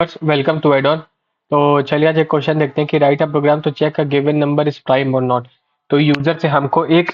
Welcome to add-on. तो चलिए आज एक क्वेश्चन देखते हैं कि write a program to check a given number is prime और नॉट। तो यूजर से हमको एक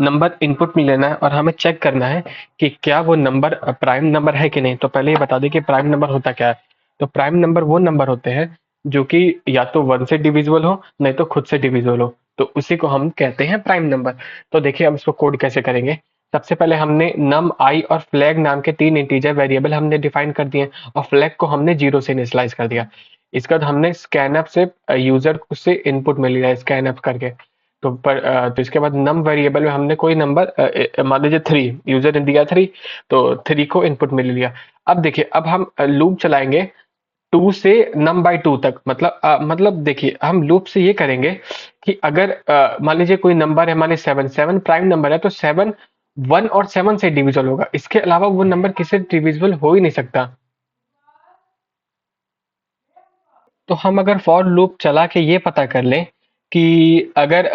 नंबर इनपुट में लेना है और हमें चेक करना है कि क्या वो नंबर प्राइम नंबर है कि नहीं। तो पहले ये बता दें कि प्राइम नंबर होता क्या है। तो प्राइम नंबर वो नंबर होते हैं जो कि या तो वन से डिविजिबल हो, नहीं तो खुद से डिविजिबल हो, तो उसी को हम कहते हैं प्राइम नंबर। तो देखिए हम इसको कोड कैसे करेंगे। सबसे पहले हमने नम आई और फ्लैग नाम के तीन इंटीजर वेरिएबल हमने डिफाइन कर दिए और फ्लैग को हमने जीरो से इनिशियलाइज कर दिया। इसके बाद हमने स्कैनअप से यूजर से इनपुट मिल लिया स्कैनअप करके। तो इसके बाद नम वेरिएबल में हमने कोई नंबर मान लीजिए थ्री, यूजर ने दिया थ्री, तो थ्री को इनपुट मिल लिया। अब देखिए अब हम लूप चलाएंगे टू से नम बाई टू तक। मतलब देखिए हम लूप से ये करेंगे कि अगर मान लीजिए कोई नंबर है, मान लीजिए सेवन, सेवन प्राइम नंबर है, तो सेवन वन और सेवन से डिविजिबल होगा। इसके अलावा वो नंबर किसी से डिविजिबल हो ही नहीं सकता। तो हम अगर फॉर लूप चला के ये पता कर लें कि अगर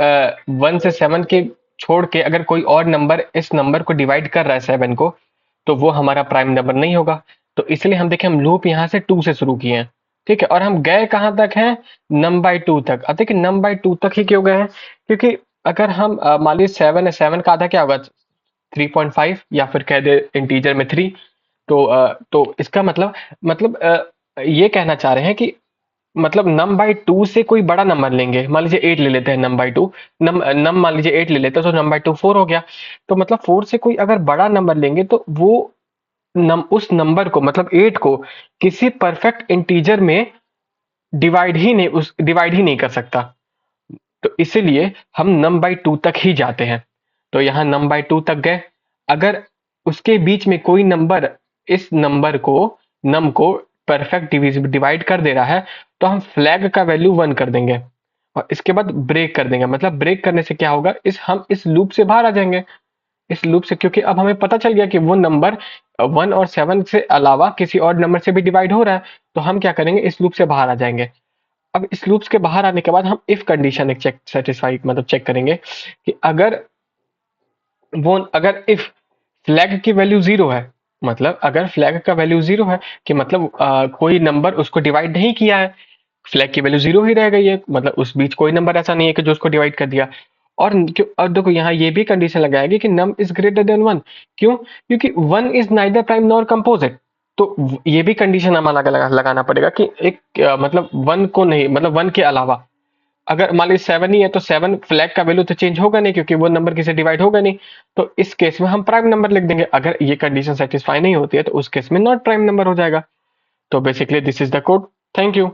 वन से सेवन के छोड़ के अगर कोई और नंबर इस नंबर को डिवाइड कर रहा है सेवन को, तो वो हमारा प्राइम नंबर नहीं होगा। तो इसलिए हम देखें हम लूप यहाँ से टू से शुरू किए हैं, ठीक है, और हम गए कहाँ तक हैं, नम बाई टू तक। अब देखिए नम बाई टू तक ही क्यों गए हैं, क्योंकि अगर हम मान लीजिए सेवन है, सेवन का आधा क्या होगा, 3.5, या फिर कह दे इंटीजर में थ्री। तो इसका मतलब ये कहना चाह रहे हैं कि मतलब नम बाई टू से कोई बड़ा नंबर लेंगे, मान लीजिए एट ले लेते हैं नम बाई टू, नम नम मान लीजिए एट ले लेते हैं, तो नम बाई टू फोर हो गया। तो मतलब फोर से कोई अगर बड़ा नंबर लेंगे तो वो उस नंबर को मतलब एट को किसी परफेक्ट इंटीजर में डिवाइड ही नहीं कर सकता। तो इसीलिए हम नम बाई टू तक ही जाते हैं। तो यहाँ नम बाई टू तक गए, अगर उसके बीच में कोई नंबर इस नंबर को नम को परफेक्ट डिवाइड कर दे रहा है, तो हम फ्लैग का वैल्यू वन कर देंगे और इसके बाद ब्रेक कर देंगे। मतलब ब्रेक करने से क्या होगा, हम इस लूप से बाहर आ जाएंगे, इस लूप से, क्योंकि अब हमें पता चल गया कि वो नंबर वन और सेवन से अलावा किसी और नंबर से भी डिवाइड हो रहा है। तो हम क्या करेंगे, इस लूप से बाहर आ जाएंगे। अब इस लूप्स के बाहर आने के बाद हम इफ कंडीशन एक चेक सेटिस्फाई मतलब चेक करेंगे कि अगर इफ फ्लैग की वैल्यू जीरो है, मतलब अगर फ्लैग का वैल्यू जीरो है कि मतलब कोई नंबर उसको डिवाइड नहीं किया है, फ्लैग की वैल्यू जीरो ही रह गई है, मतलब उस बीच कोई नंबर ऐसा नहीं है कि जो उसको डिवाइड कर दिया। और देखो यहाँ ये भी कंडीशन लगाएगी कि num is greater than one. क्यों, क्योंकि one is neither prime nor composite. तो ये भी कंडीशन हमें लगाना पड़ेगा कि एक मतलब वन को नहीं, मतलब वन के अलावा अगर मान लीजिए सेवन ही है, तो सेवन फ्लैग का वैल्यू तो चेंज होगा नहीं क्योंकि वो नंबर किसी डिवाइड होगा नहीं। तो इस केस में हम प्राइम नंबर लिख देंगे। अगर ये कंडीशन सेटिस्फाई नहीं होती है तो उस केस में नॉट प्राइम नंबर हो जाएगा। तो basically this is the code. Thank you.